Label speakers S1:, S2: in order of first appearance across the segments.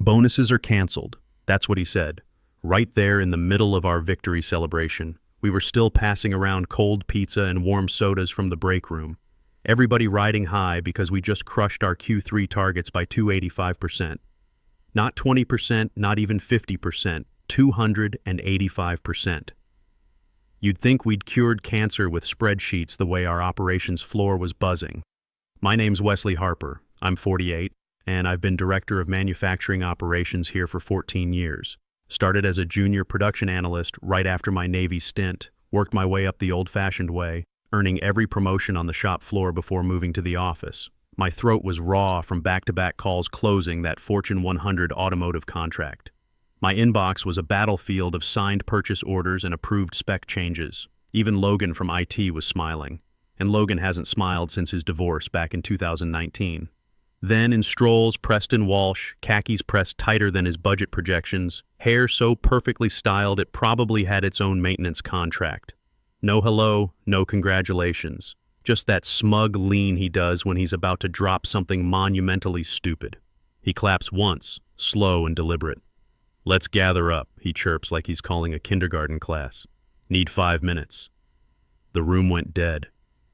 S1: Bonuses are canceled. That's what he said. Right there in the middle of our victory celebration. We were still passing around cold pizza and warm sodas from the break room. Everybody riding high because we just crushed our Q3 targets by 285%. Not 20%, not even 50%, 285%. You'd think we'd cured cancer with spreadsheets the way our operations floor was buzzing. My name's Wesley Harper. I'm 48, and I've been Director of Manufacturing Operations here for 14 years. Started as a junior production analyst right after my Navy stint, worked my way up the old-fashioned way, earning every promotion on the shop floor before moving to the office. My throat was raw from back-to-back calls closing that Fortune 100 automotive contract. My inbox was a battlefield of signed purchase orders and approved spec changes. Even Logan from IT was smiling, and Logan hasn't smiled since his divorce back in 2019. Then in strolls Preston Walsh, khakis pressed tighter than his budget projections, hair so perfectly styled it probably had its own maintenance contract. No hello, no congratulations. Just that smug lean he does when he's about to drop something monumentally stupid. He claps once, slow and deliberate. "Let's gather up," he chirps like he's calling a kindergarten class. "Need 5 minutes." The room went dead.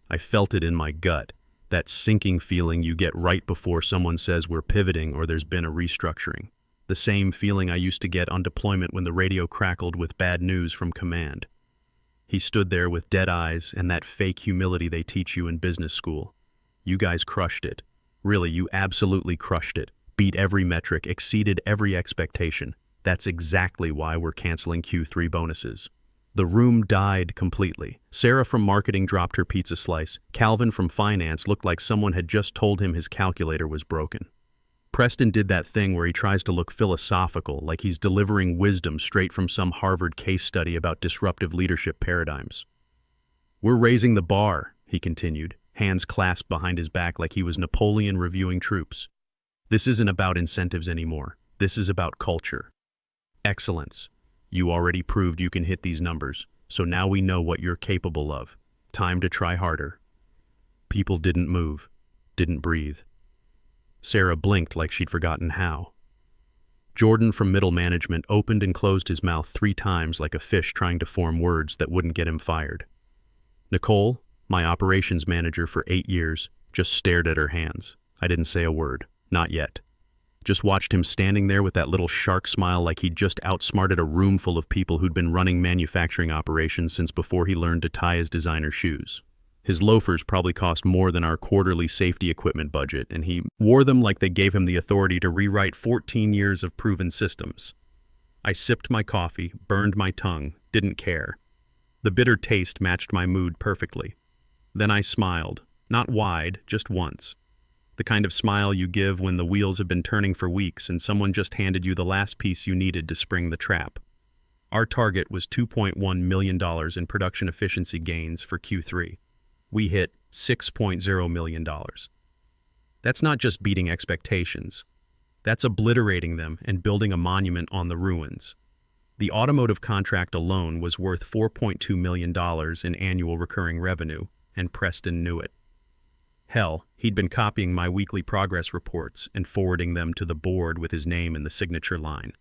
S1: I felt it in my gut, that sinking feeling you get right before someone says we're pivoting or there's been a restructuring. The same feeling I used to get on deployment when the radio crackled with bad news from command. He stood there with dead eyes and that fake humility they teach you in business school. You guys crushed it. Really, you absolutely crushed it. Beat every metric, exceeded every expectation. That's exactly why we're canceling Q3 bonuses. The room died completely. Sarah from marketing dropped her pizza slice. Calvin from finance looked like someone had just told him his calculator was broken. Preston did that thing where he tries to look philosophical, like he's delivering wisdom straight from some Harvard case study about disruptive leadership paradigms. "We're raising the bar," he continued, hands clasped behind his back like he was Napoleon reviewing troops. "This isn't about incentives anymore. This is about culture. Excellence. You already proved you can hit these numbers, so now we know what you're capable of. Time to try harder." People didn't move, didn't breathe. Sarah blinked like she'd forgotten how. Jordan from middle management opened and closed his mouth 3 times like a fish trying to form words that wouldn't get him fired. Nicole, my operations manager for 8 years, just stared at her hands. I didn't say a word, not yet. Just watched him standing there with that little shark smile like he'd just outsmarted a room full of people who'd been running manufacturing operations since before he learned to tie his designer shoes. His loafers probably cost more than our quarterly safety equipment budget, and he wore them like they gave him the authority to rewrite 14 years of proven systems. I sipped my coffee, burned my tongue, didn't care. The bitter taste matched my mood perfectly. Then I smiled, not wide, just once. The kind of smile you give when the wheels have been turning for weeks and someone just handed you the last piece you needed to spring the trap. Our target was $2.1 million in production efficiency gains for Q3. We hit $6.0 million. That's not just beating expectations. That's obliterating them and building a monument on the ruins. The automotive contract alone was worth $4.2 million in annual recurring revenue, and Preston knew it. Hell, he'd been copying my weekly progress reports and forwarding them to the board with his name in the signature line.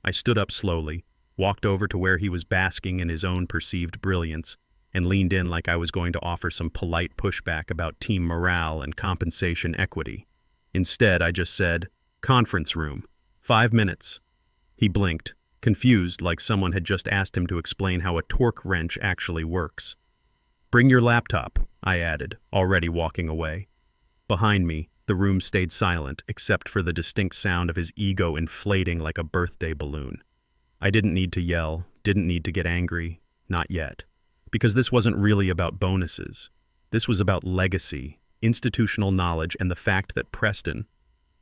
S1: I stood up slowly, walked over to where he was basking in his own perceived brilliance, and leaned in like I was going to offer some polite pushback about team morale and compensation equity. Instead, I just said, "Conference room, 5 minutes." He blinked, confused like someone had just asked him to explain how a torque wrench actually works. "Bring your laptop," I added, already walking away. Behind me, the room stayed silent except for the distinct sound of his ego inflating like a birthday balloon. I didn't need to yell, didn't need to get angry, not yet. Because this wasn't really about bonuses. This was about legacy, institutional knowledge, and the fact that Preston,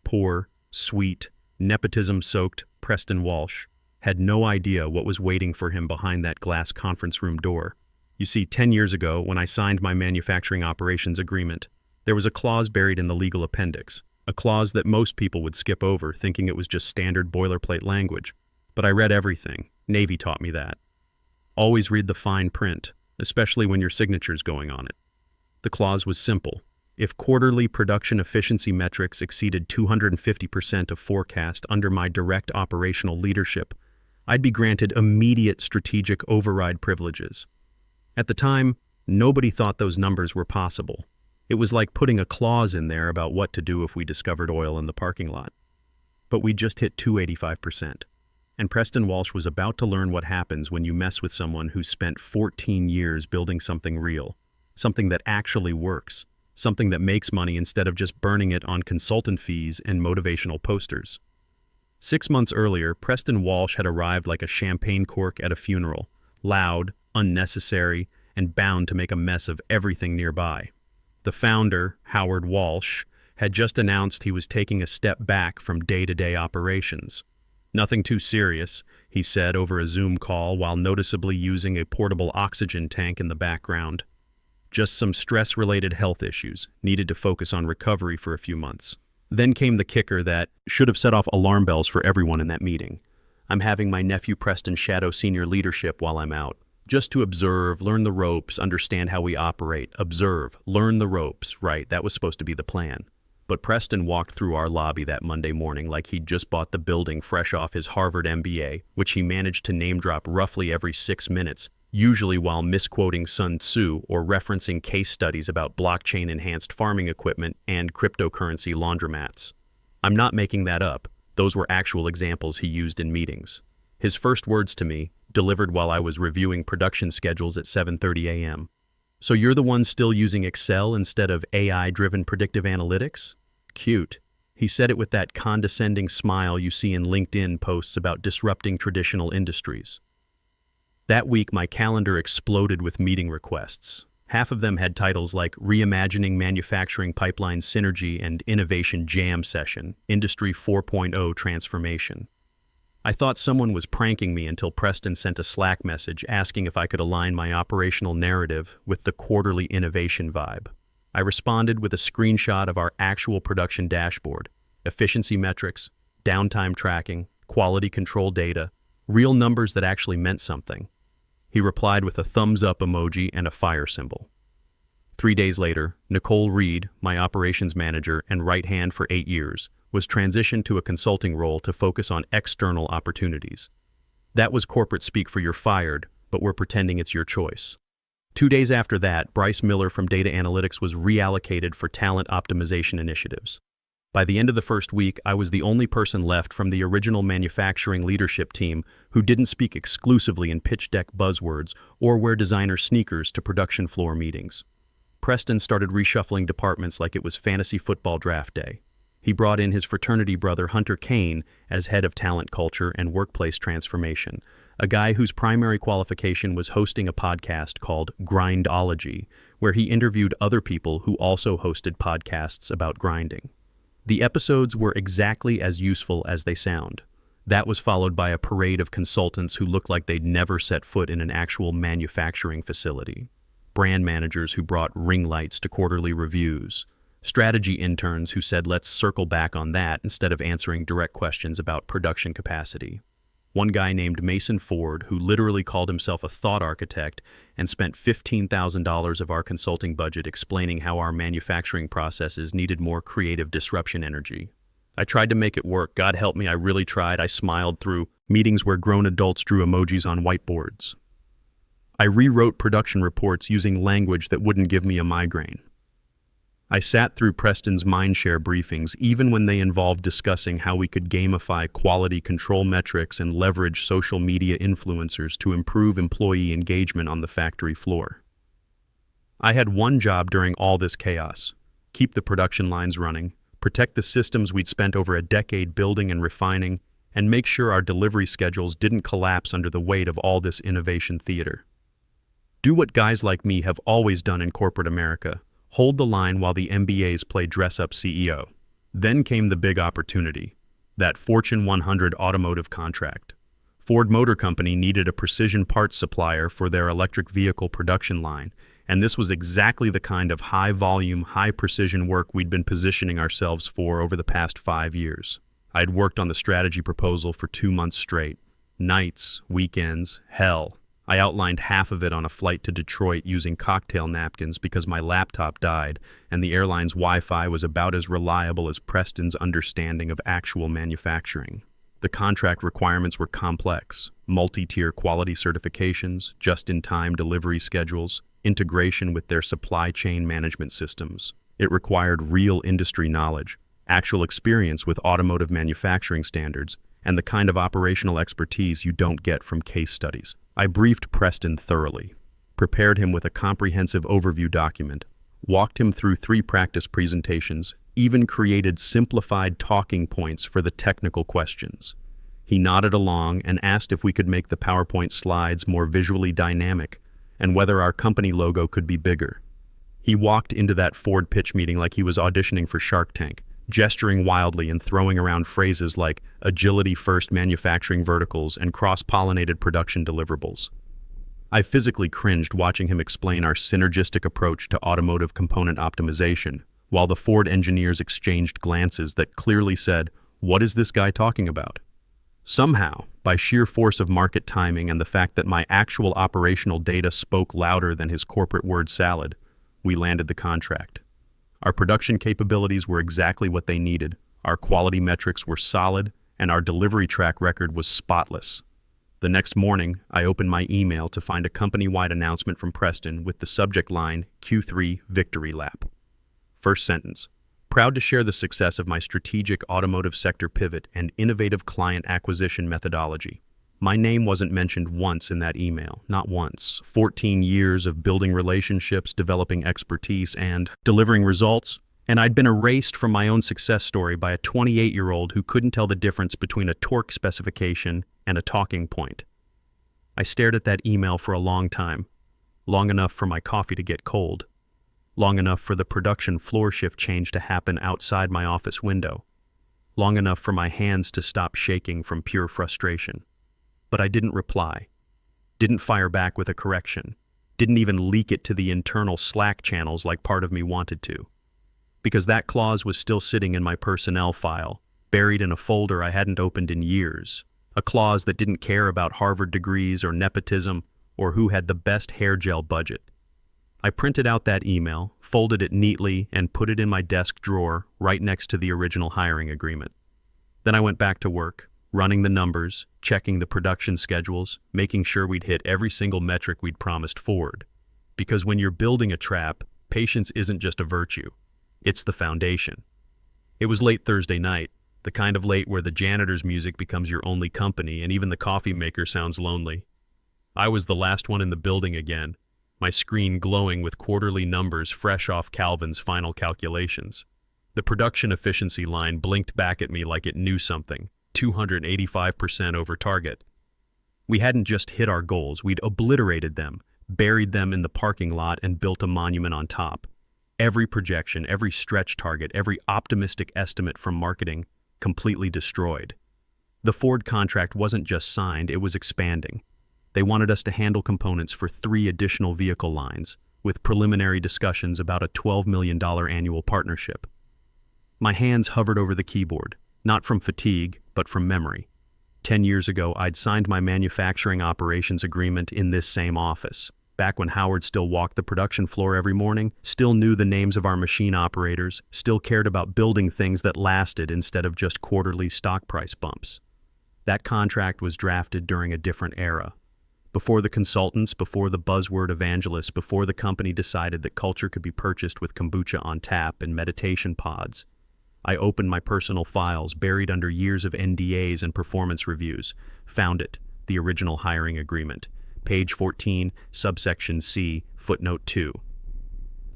S1: poor, sweet, nepotism-soaked Preston Walsh, had no idea what was waiting for him behind that glass conference room door. You see, 10 years ago, when I signed my manufacturing operations agreement, there was a clause buried in the legal appendix, a clause that most people would skip over, thinking it was just standard boilerplate language. But I read everything. Navy taught me that. Always read the fine print, especially when your signature's going on it. The clause was simple. If quarterly production efficiency metrics exceeded 250% of forecast under my direct operational leadership, I'd be granted immediate strategic override privileges. At the time, nobody thought those numbers were possible. It was like putting a clause in there about what to do if we discovered oil in the parking lot. But we just hit 285%. And Preston Walsh was about to learn what happens when you mess with someone who spent 14 years building something real, something that actually works, something that makes money instead of just burning it on consultant fees and motivational posters. 6 months earlier, Preston Walsh had arrived like a champagne cork at a funeral, loud, unnecessary, and bound to make a mess of everything nearby. The founder, Howard Walsh, had just announced he was taking a step back from day-to-day operations. "Nothing too serious," he said over a Zoom call while noticeably using a portable oxygen tank in the background. "Just some stress-related health issues, needed to focus on recovery for a few months." Then came the kicker that should have set off alarm bells for everyone in that meeting. "I'm having my nephew Preston shadow senior leadership while I'm out. Just to observe, learn the ropes, understand how we operate. Observe, learn the ropes." Right, that was supposed to be the plan. But Preston walked through our lobby that Monday morning like he'd just bought the building fresh off his Harvard MBA, which he managed to name drop roughly every 6 minutes, usually while misquoting Sun Tzu or referencing case studies about blockchain-enhanced farming equipment and cryptocurrency laundromats. I'm not making that up. Those were actual examples he used in meetings. His first words to me, delivered while I was reviewing production schedules at 7:30 a.m. "So you're the one still using Excel instead of AI-driven predictive analytics? Cute." He said it with that condescending smile you see in LinkedIn posts about disrupting traditional industries. That week, my calendar exploded with meeting requests. Half of them had titles like Reimagining Manufacturing Pipeline Synergy and Innovation Jam Session, Industry 4.0 Transformation. I thought someone was pranking me until Preston sent a Slack message asking if I could align my operational narrative with the quarterly innovation vibe. I responded with a screenshot of our actual production dashboard, efficiency metrics, downtime tracking, quality control data, real numbers that actually meant something. He replied with a thumbs up emoji and a fire symbol. 3 days later, Nicole Reed, my operations manager and right hand for 8 years, was transitioned to a consulting role to focus on external opportunities. That was corporate speak for "you're fired, but we're pretending it's your choice." 2 days after that, Bryce Miller from Data Analytics was reallocated for talent optimization initiatives. By the end of the first week, I was the only person left from the original manufacturing leadership team who didn't speak exclusively in pitch deck buzzwords or wear designer sneakers to production floor meetings. Preston started reshuffling departments like it was fantasy football draft day. He brought in his fraternity brother Hunter Kane as head of talent culture and workplace transformation, a guy whose primary qualification was hosting a podcast called Grindology, where he interviewed other people who also hosted podcasts about grinding. The episodes were exactly as useful as they sound. That was followed by a parade of consultants who looked like they'd never set foot in an actual manufacturing facility. Brand managers who brought ring lights to quarterly reviews. Strategy interns who said let's circle back on that instead of answering direct questions about production capacity. One guy named Mason Ford, who literally called himself a thought architect and spent $15,000 of our consulting budget explaining how our manufacturing processes needed more creative disruption energy. I tried to make it work. God help me, I really tried. I smiled through meetings where grown adults drew emojis on whiteboards. I rewrote production reports using language that wouldn't give me a migraine. I sat through Preston's mindshare briefings even when they involved discussing how we could gamify quality control metrics and leverage social media influencers to improve employee engagement on the factory floor. I had one job during all this chaos: keep the production lines running, protect the systems we'd spent over a decade building and refining, and make sure our delivery schedules didn't collapse under the weight of all this innovation theater. Do what guys like me have always done in corporate America: hold the line while the MBAs play dress-up CEO. Then came the big opportunity, that Fortune 100 automotive contract. Ford Motor Company needed a precision parts supplier for their electric vehicle production line, and this was exactly the kind of high-volume, high-precision work we'd been positioning ourselves for over the past 5 years. I'd worked on the strategy proposal for 2 months straight. Nights, weekends, hell. I outlined half of it on a flight to Detroit using cocktail napkins because my laptop died and the airline's Wi-Fi was about as reliable as Preston's understanding of actual manufacturing. The contract requirements were complex: multi-tier quality certifications, just-in-time delivery schedules, integration with their supply chain management systems. It required real industry knowledge, actual experience with automotive manufacturing standards, and the kind of operational expertise you don't get from case studies. I briefed Preston thoroughly, prepared him with a comprehensive overview document, walked him through 3 practice presentations, even created simplified talking points for the technical questions. He nodded along and asked if we could make the PowerPoint slides more visually dynamic and whether our company logo could be bigger. He walked into that Ford pitch meeting like he was auditioning for Shark Tank, gesturing wildly and throwing around phrases like agility-first manufacturing verticals and cross-pollinated production deliverables. I physically cringed watching him explain our synergistic approach to automotive component optimization, while the Ford engineers exchanged glances that clearly said, "What is this guy talking about?" Somehow, by sheer force of market timing and the fact that my actual operational data spoke louder than his corporate word salad, we landed the contract. Our production capabilities were exactly what they needed, our quality metrics were solid, and our delivery track record was spotless. The next morning, I opened my email to find a company-wide announcement from Preston with the subject line, Q3 Victory Lap. First sentence: proud to share the success of my strategic automotive sector pivot and innovative client acquisition methodology. My name wasn't mentioned once in that email, not once. 14 years of building relationships, developing expertise, and delivering results, and I'd been erased from my own success story by a 28-year-old who couldn't tell the difference between a torque specification and a talking point. I stared at that email for a long time, long enough for my coffee to get cold, long enough for the production floor shift change to happen outside my office window, long enough for my hands to stop shaking from pure frustration. But I didn't reply, didn't fire back with a correction, didn't even leak it to the internal Slack channels like part of me wanted to. Because that clause was still sitting in my personnel file, buried in a folder I hadn't opened in years. A clause that didn't care about Harvard degrees or nepotism or who had the best hair gel budget. I printed out that email, folded it neatly, and put it in my desk drawer right next to the original hiring agreement. Then I went back to work, running the numbers, checking the production schedules, making sure we'd hit every single metric we'd promised Ford. Because when you're building a trap, patience isn't just a virtue, it's the foundation. It was late Thursday night, the kind of late where the janitor's music becomes your only company and even the coffee maker sounds lonely. I was the last one in the building again, my screen glowing with quarterly numbers fresh off Calvin's final calculations. The production efficiency line blinked back at me like it knew something. 285% over target. We hadn't just hit our goals, we'd obliterated them, buried them in the parking lot, and built a monument on top. Every projection, every stretch target, every optimistic estimate from marketing, completely destroyed. The Ford contract wasn't just signed, it was expanding. They wanted us to handle components for 3 additional vehicle lines, with preliminary discussions about a $12 million annual partnership. My hands hovered over the keyboard. Not from fatigue, but from memory. 10 years ago, I'd signed my manufacturing operations agreement in this same office. Back when Howard still walked the production floor every morning, still knew the names of our machine operators, still cared about building things that lasted instead of just quarterly stock price bumps. That contract was drafted during a different era. Before the consultants, before the buzzword evangelists, before the company decided that culture could be purchased with kombucha on tap and meditation pods. I opened my personal files buried under years of NDAs and performance reviews, found it, the original hiring agreement, page 14, subsection C, footnote 2.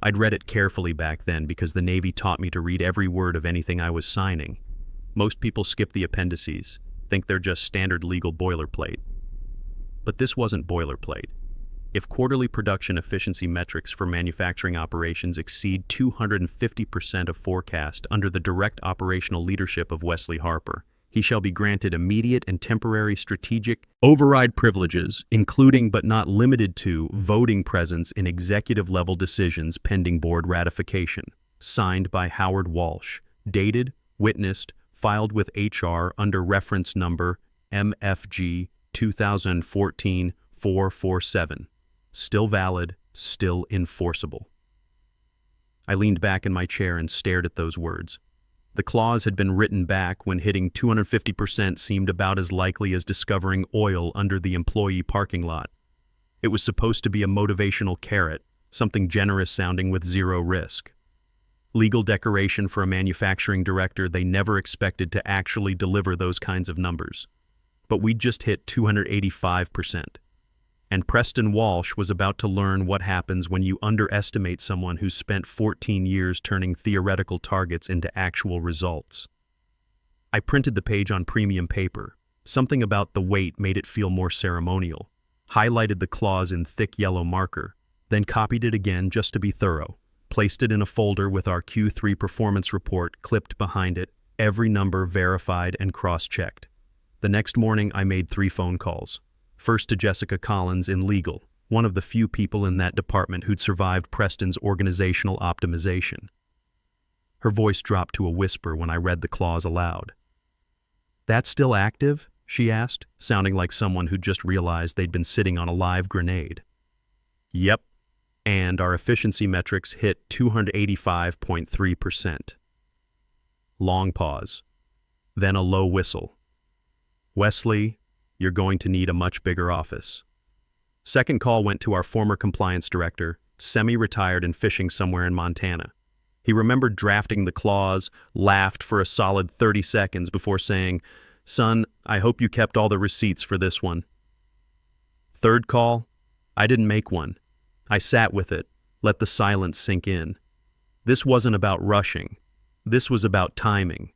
S1: I'd read it carefully back then because the Navy taught me to read every word of anything I was signing. Most people skip the appendices, think they're just standard legal boilerplate. But this wasn't boilerplate. If quarterly production efficiency metrics for manufacturing operations exceed 250% of forecast under the direct operational leadership of Wesley Harper, he shall be granted immediate and temporary strategic override privileges, including but not limited to voting presence in executive-level decisions pending board ratification. Signed by Howard Walsh. Dated, witnessed, filed with HR under reference number MFG 2014 447. Still valid, still enforceable. I leaned back in my chair and stared at those words. The clause had been written back when hitting 250% seemed about as likely as discovering oil under the employee parking lot. It was supposed to be a motivational carrot, something generous sounding with zero risk. Legal decoration for a manufacturing director, they never expected to actually deliver those kinds of numbers. But we'd just hit 285%. And Preston Walsh was about to learn what happens when you underestimate someone who's spent 14 years turning theoretical targets into actual results. I printed the page on premium paper. Something about the weight made it feel more ceremonial. Highlighted the clause in thick yellow marker, then copied it again just to be thorough. Placed it in a folder with our Q3 performance report clipped behind it, every number verified and cross-checked. The next morning, I made 3 phone calls. First to Jessica Collins in legal, one of the few people in that department who'd survived Preston's organizational optimization. Her voice dropped to a whisper when I read the clause aloud. "That's still active?" she asked, sounding like someone who'd just realized they'd been sitting on a live grenade. "Yep. And our efficiency metrics hit 285.3%. Long pause. Then a low whistle. "Wesley, you're going to need a much bigger office." Second call went to our former compliance director, semi-retired and fishing somewhere in Montana. He remembered drafting the clause, laughed for a solid 30 seconds before saying, "Son, I hope you kept all the receipts for this one." Third call, I didn't make one. I sat with it, let the silence sink in. This wasn't about rushing. This was about timing.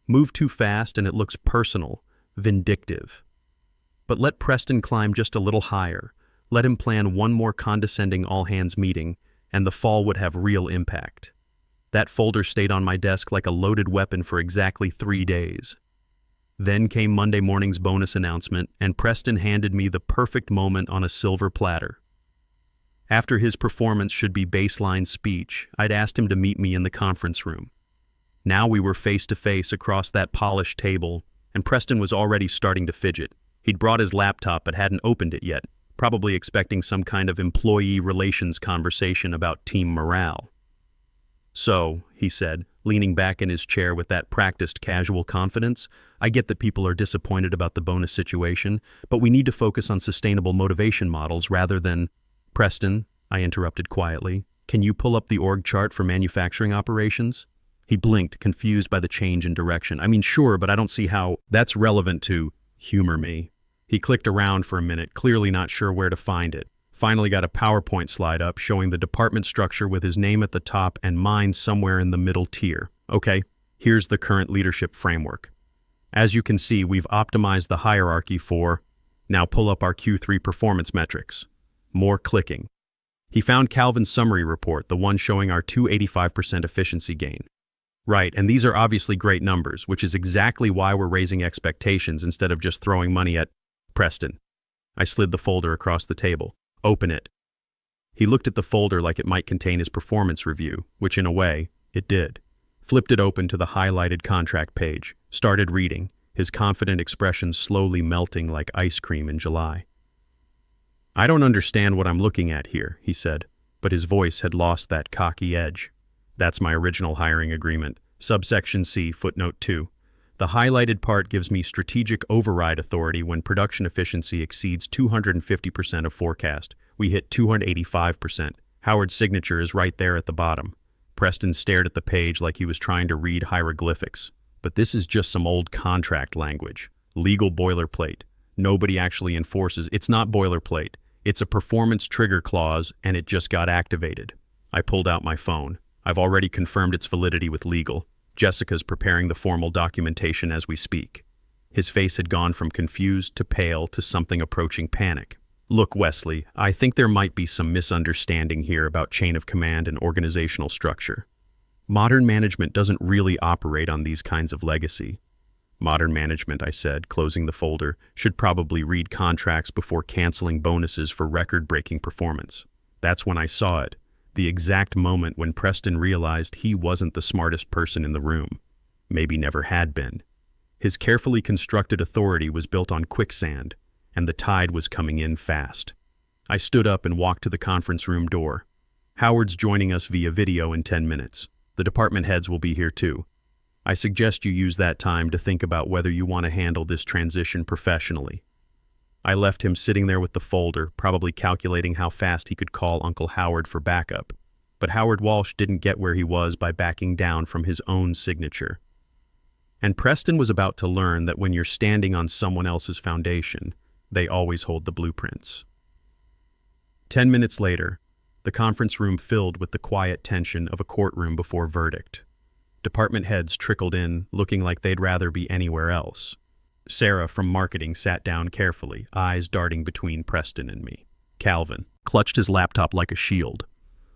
S1: Move too fast and it looks personal, vindictive. But let Preston climb just a little higher. Let him plan one more condescending all-hands meeting, and the fall would have real impact. That folder stayed on my desk like a loaded weapon for exactly 3 days. Then came Monday morning's bonus announcement, and Preston handed me the perfect moment on a silver platter. After his performance should be baseline speech, I'd asked him to meet me in the conference room. Now we were face to face across that polished table, and Preston was already starting to fidget. He'd brought his laptop but hadn't opened it yet, probably expecting some kind of employee relations conversation about team morale. "So," he said, leaning back in his chair with that practiced casual confidence, "I get that people are disappointed about the bonus situation, but we need to focus on sustainable motivation models rather than—" "Preston," I interrupted quietly, "can you pull up the org chart for manufacturing operations?" He blinked, confused by the change in direction. "I mean, sure, but I don't see how that's relevant to humor me." He clicked around for a minute, clearly not sure where to find it. Finally got a PowerPoint slide up showing the department structure with his name at the top and mine somewhere in the middle tier. "Okay, here's the current leadership framework. As you can see, we've optimized the hierarchy for—" "Now pull up our Q3 performance metrics." More clicking. He found Calvin's summary report, the one showing our 285% efficiency gain. "Right, and these are obviously great numbers, which is exactly why we're raising expectations instead of just throwing money at—" "Preston." I slid the folder across the table. "Open it." He looked at the folder like it might contain his performance review, which in a way, it did. Flipped it open to the highlighted contract page, started reading, his confident expression slowly melting like ice cream in July. "I don't understand what I'm looking at here," he said, but his voice had lost that cocky edge. "That's my original hiring agreement. Subsection C, footnote 2. The highlighted part gives me strategic override authority when production efficiency exceeds 250% of forecast. We hit 285%. Howard's signature is right there at the bottom." Preston stared at the page like he was trying to read hieroglyphics. "But this is just some old contract language. Legal boilerplate. Nobody actually enforces. It's not boilerplate. It's a performance trigger clause, and it just got activated." I pulled out my phone. "I've already confirmed its validity with legal. Jessica's preparing the formal documentation as we speak." His face had gone from confused to pale to something approaching panic. "Look, Wesley, I think there might be some misunderstanding here about chain of command and organizational structure. Modern management doesn't really operate on these kinds of legacy." "Modern management," I said, closing the folder, "should probably read contracts before canceling bonuses for record-breaking performance." That's when I saw it. The exact moment when Preston realized he wasn't the smartest person in the room. Maybe never had been. His carefully constructed authority was built on quicksand, and the tide was coming in fast. I stood up and walked to the conference room door. Howard's joining us via video in 10 minutes. The department heads will be here too. I suggest you use that time to think about whether you want to handle this transition professionally. I left him sitting there with the folder, probably calculating how fast he could call Uncle Howard for backup. But Howard Walsh didn't get where he was by backing down from his own signature. And Preston was about to learn that when you're standing on someone else's foundation, they always hold the blueprints. 10 minutes later, the conference room filled with the quiet tension of a courtroom before verdict. Department heads trickled in, looking like they'd rather be anywhere else. Sarah from marketing sat down carefully, eyes darting between Preston and me. Calvin clutched his laptop like a shield.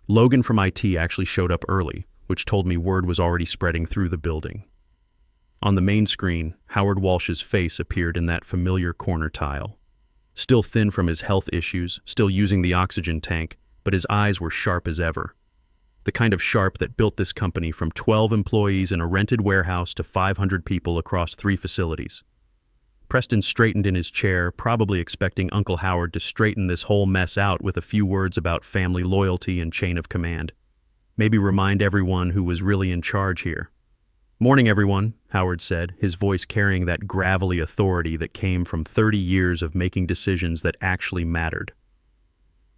S1: Logan from IT actually showed up early, which told me word was already spreading through the building. On the main screen, Howard Walsh's face appeared in that familiar corner tile. Still thin from his health issues, still using the oxygen tank, but his eyes were sharp as ever. The kind of sharp that built this company from 12 employees in a rented warehouse to 500 people across 3 facilities. Preston straightened in his chair, probably expecting Uncle Howard to straighten this whole mess out with a few words about family loyalty and chain of command. Maybe remind everyone who was really in charge here. "Morning, everyone," Howard said, his voice carrying that gravelly authority that came from 30 years of making decisions that actually mattered.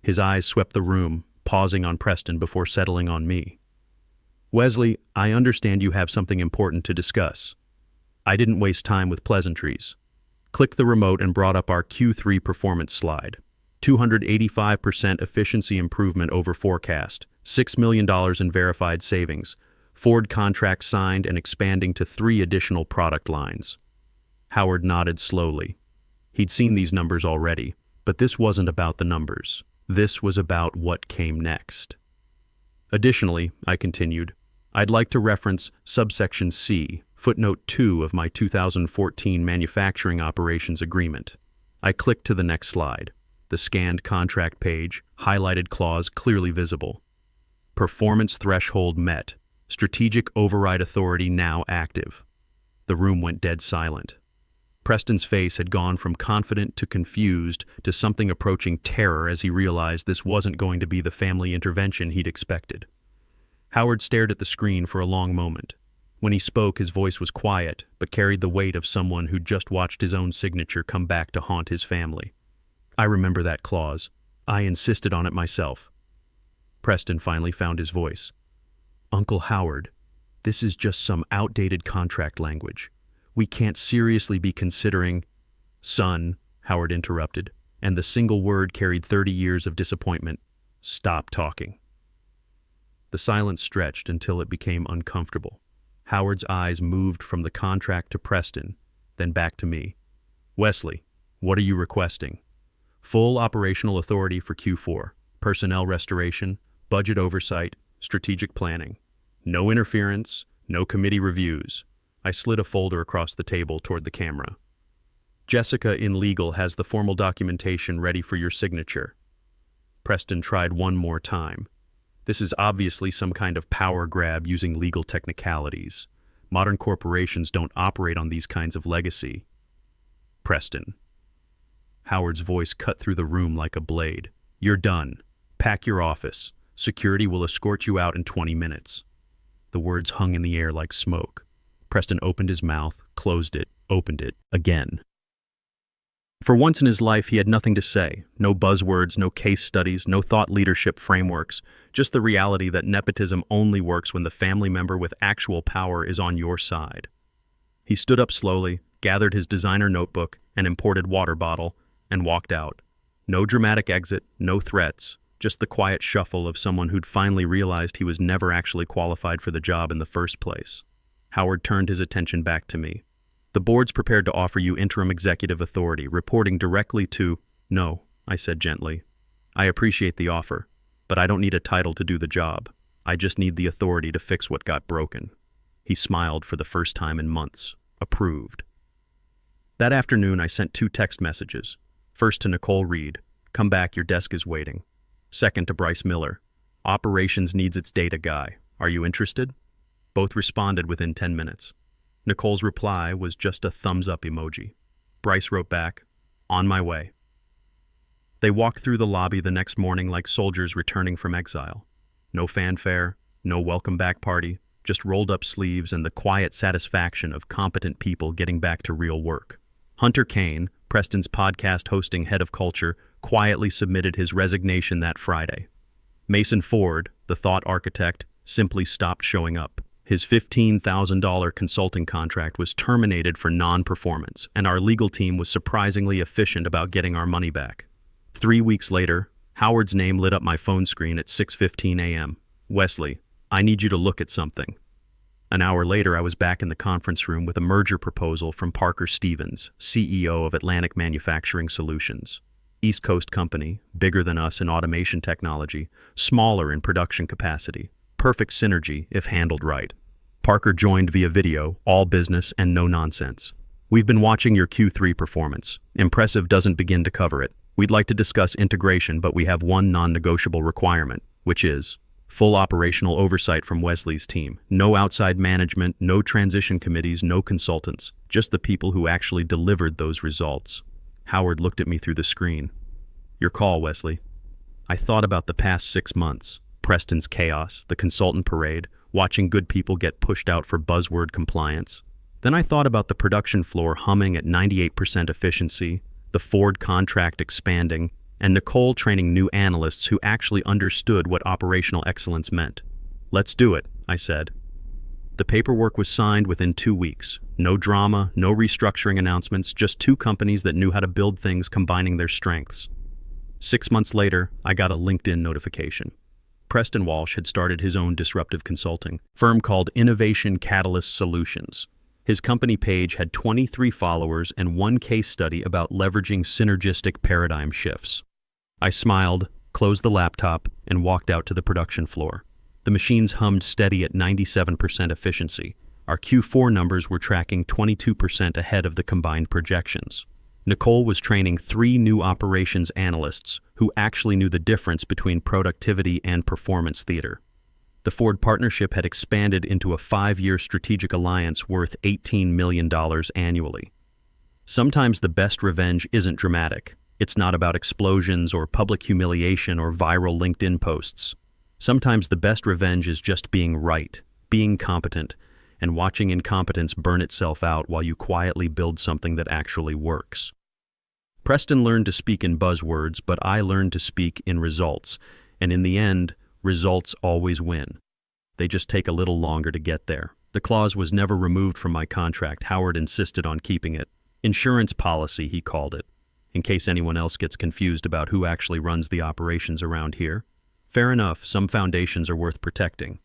S1: His eyes swept the room, pausing on Preston before settling on me. "Wesley, I understand you have something important to discuss." I didn't waste time with pleasantries. Clicked the remote and brought up our Q3 performance slide. 285% efficiency improvement over forecast, $6 million in verified savings, Ford contract signed and expanding to 3 additional product lines. Howard nodded slowly. He'd seen these numbers already, but this wasn't about the numbers. This was about what came next. Additionally, I continued, I'd like to reference subsection C, footnote 2 of my 2014 manufacturing operations agreement. I clicked to the next slide. The scanned contract page, highlighted clause clearly visible. Performance threshold met. Strategic override authority now active. The room went dead silent. Preston's face had gone from confident to confused to something approaching terror as he realized this wasn't going to be the family intervention he'd expected. Howard stared at the screen for a long moment. When he spoke, his voice was quiet, but carried the weight of someone who'd just watched his own signature come back to haunt his family. I remember that clause. I insisted on it myself. Preston finally found his voice. Uncle Howard, this is just some outdated contract language. We can't seriously be considering... Son, Howard interrupted, and the single word carried 30 years of disappointment. Stop talking. The silence stretched until it became uncomfortable. Howard's eyes moved from the contract to Preston, then back to me. Wesley, what are you requesting? Full operational authority for Q4, personnel restoration, budget oversight, strategic planning. No interference, no committee reviews. I slid a folder across the table toward the camera. Jessica in legal has the formal documentation ready for your signature. Preston tried one more time. This is obviously some kind of power grab using legal technicalities. Modern corporations don't operate on these kinds of legacy. Preston. Howard's voice cut through the room like a blade. You're done. Pack your office. Security will escort you out in 20 minutes. The words hung in the air like smoke. Preston opened his mouth, closed it, opened it, again. For once in his life, he had nothing to say. No buzzwords, no case studies, no thought leadership frameworks. Just the reality that nepotism only works when the family member with actual power is on your side. He stood up slowly, gathered his designer notebook and imported water bottle, and walked out. No dramatic exit, no threats. Just the quiet shuffle of someone who'd finally realized he was never actually qualified for the job in the first place. Howard turned his attention back to me. The board's prepared to offer you interim executive authority, reporting directly to... No, I said gently. I appreciate the offer, but I don't need a title to do the job. I just need the authority to fix what got broken. He smiled for the first time in months. Approved. That afternoon, I sent 2 text messages. First to Nicole Reed. Come back, your desk is waiting. Second to Bryce Miller. Operations needs its data guy. Are you interested? Both responded within 10 minutes. Nicole's reply was just a thumbs-up emoji. Bryce wrote back, On my way. They walked through the lobby the next morning like soldiers returning from exile. No fanfare, no welcome back party, just rolled up sleeves and the quiet satisfaction of competent people getting back to real work. Hunter Kane, Preston's podcast hosting head of culture, quietly submitted his resignation that Friday. Mason Ford, the thought architect, simply stopped showing up. His $15,000 consulting contract was terminated for non-performance, and our legal team was surprisingly efficient about getting our money back. 3 weeks later, Howard's name lit up my phone screen at 6:15 a.m. "Wesley, I need you to look at something." An hour later, I was back in the conference room with a merger proposal from Parker Stevens, CEO of Atlantic Manufacturing Solutions. East Coast company, bigger than us in automation technology, smaller in production capacity. Perfect synergy if handled right. Parker joined via video, all business and no nonsense. "We've been watching your Q3 performance. Impressive doesn't begin to cover it. We'd like to discuss integration, but we have one non-negotiable requirement, which is full operational oversight from Wesley's team. No outside management, no transition committees, no consultants. Just the people who actually delivered those results." Howard looked at me through the screen. "Your call, Wesley." I thought about the past 6 months. Preston's chaos, the consultant parade, watching good people get pushed out for buzzword compliance. Then I thought about the production floor humming at 98% efficiency, the Ford contract expanding, and Nicole training new analysts who actually understood what operational excellence meant. "Let's do it," I said. The paperwork was signed within 2 weeks. No drama, no restructuring announcements, just two companies that knew how to build things combining their strengths. 6 months later, I got a LinkedIn notification. Preston Walsh had started his own disruptive consulting firm called Innovation Catalyst Solutions. His company page had 23 followers and one case study about leveraging synergistic paradigm shifts. I smiled, closed the laptop, and walked out to the production floor. The machines hummed steady at 97% efficiency. Our Q4 numbers were tracking 22% ahead of the combined projections. Nicole was training 3 new operations analysts who actually knew the difference between productivity and performance theater. The Ford partnership had expanded into a 5-year strategic alliance worth $18 million annually. Sometimes the best revenge isn't dramatic. It's not about explosions or public humiliation or viral LinkedIn posts. Sometimes the best revenge is just being right, being competent, and watching incompetence burn itself out while you quietly build something that actually works. Preston learned to speak in buzzwords, but I learned to speak in results, and in the end, results always win. They just take a little longer to get there. The clause was never removed from my contract. Howard insisted on keeping it. Insurance policy, he called it, in case anyone else gets confused about who actually runs the operations around here. Fair enough, some foundations are worth protecting.